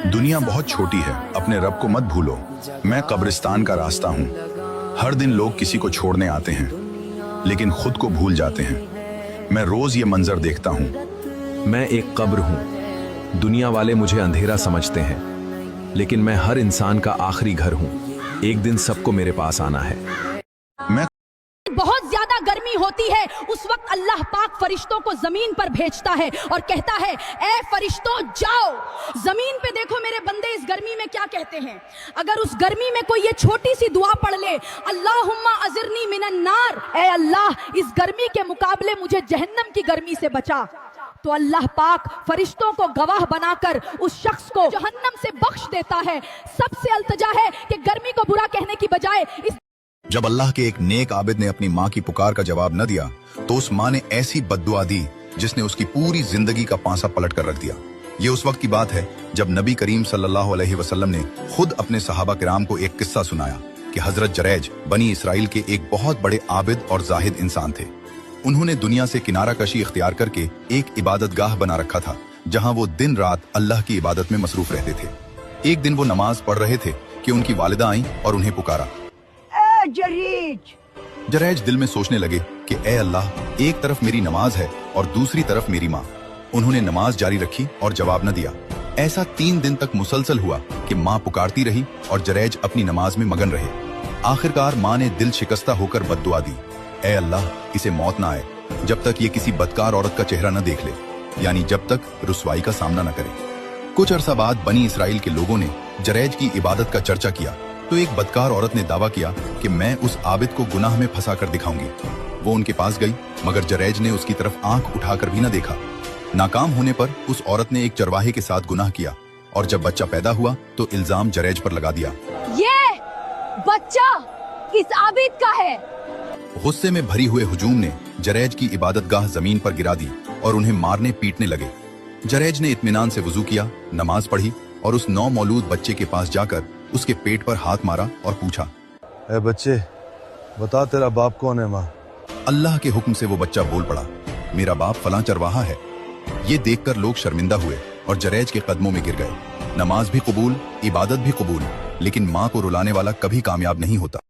दुनिया बहुत छोटी है, अपने रब को मत भूलो। मैं कब्रिस्तान का रास्ता हूँ। हर दिन लोग किसी को छोड़ने आते हैं, लेकिन खुद को भूल जाते हैं। मैं रोज ये मंजर देखता हूँ। मैं एक कब्र हूँ। दुनिया वाले मुझे अंधेरा समझते हैं, लेकिन मैं हर इंसान का आखिरी घर हूँ। एक दिन सबको मेरे पास आना है। मैं बहुत ज्यादा गर्मी होती है, उस वक्त अल्लाह पाक फरिश्तों को जमीन पर भेजता है और कहता है, ए फरिश्तों जाओ जमीन पे देखो मेरे बंदे इस गर्मी में क्या कहते हैं। अगर उस गर्मी में कोई ये छोटी सी दुआ पढ़ ले, अल्लाहुम्मा अजिरनी मिनन नार, ए अल्लाह इस गर्मी के मुकाबले मुझे जहन्नम की गर्मी से बचा, तो अल्लाह पाक फरिश्तों को गवाह बनाकर उस शख्स को जहन्नम से बख्श देता है। सबसे अल्तजा है कि गर्मी को बुरा कहने की बजाय इस जब अल्लाह के एक नेक आबिद ने अपनी माँ की पुकार का जवाब न दिया, तो उस माँ ने ऐसी बद्दुआ दी जिसने उसकी पूरी जिंदगी का पांसा पलट कर रख दिया। ये उस वक्त की बात है जब नबी करीम सल्लल्लाहु अलैहि वसल्लम ने खुद अपने सहाबा किराम को एक किस्सा सुनाया कि हजरत जरैज बनी इसराइल के एक बहुत बड़े आबिद और जाहिद इंसान थे। उन्होंने दुनिया से किनारा कशी इख्तियार करके एक इबादतगाह बना रखा था, जहाँ वो दिन रात अल्लाह की इबादत में मसरूफ रहते थे। एक दिन वो नमाज पढ़ रहे थे कि उनकी वालिदा आई और उन्हें पुकारा। जरैज दिल में सोचने लगे कि ए अल्लाह, एक तरफ मेरी नमाज है और दूसरी तरफ मेरी माँ। उन्होंने नमाज जारी रखी और जवाब न दिया। ऐसा 3 दिन तक मुसलसल हुआ कि माँ पुकारती रही और जरैज अपनी नमाज में मगन रहे। आखिरकार माँ ने दिल शिकस्ता होकर बद्दुआ दी, ए अल्लाह, इसे मौत ना आए जब तक ये किसी बदकार औरत का चेहरा न देख ले, यानी जब तक रुसवाई का सामना न करे। कुछ अरसा बाद बनी इसराइल के लोगों ने जरैज की इबादत का चर्चा किया, तो एक बदकार औरत ने दावा किया कि मैं उस आबिद को गुनाह में फंसा कर दिखाऊंगी। वो उनके पास गई, मगर जरैज ने उसकी तरफ आंख उठाकर भी न देखा। नाकाम होने पर उस औरत ने एक चरवाहे के साथ गुनाह किया, और जब बच्चा पैदा हुआ तो इल्जाम जरैज पर लगा दिया, ये बच्चा इस आबिद का है। गुस्से में भरी हुए हुजूम ने जरैज की इबादतगाह जमीन पर गिरा दी और उन्हें मारने पीटने लगे। जरैज ने इत्मीनान से वुजू किया, नमाज पढ़ी और उस नौ मौलूद बच्चे के पास जाकर उसके पेट पर हाथ मारा और पूछा, ए बच्चे, बता तेरा बाप कौन है? माँ। अल्लाह के हुक्म से वो बच्चा बोल पड़ा, मेरा बाप फलां चरवाहा है। ये देखकर लोग शर्मिंदा हुए और जरैज के कदमों में गिर गए। नमाज भी कबूल, इबादत भी कबूल, लेकिन माँ को रुलाने वाला कभी कामयाब नहीं होता।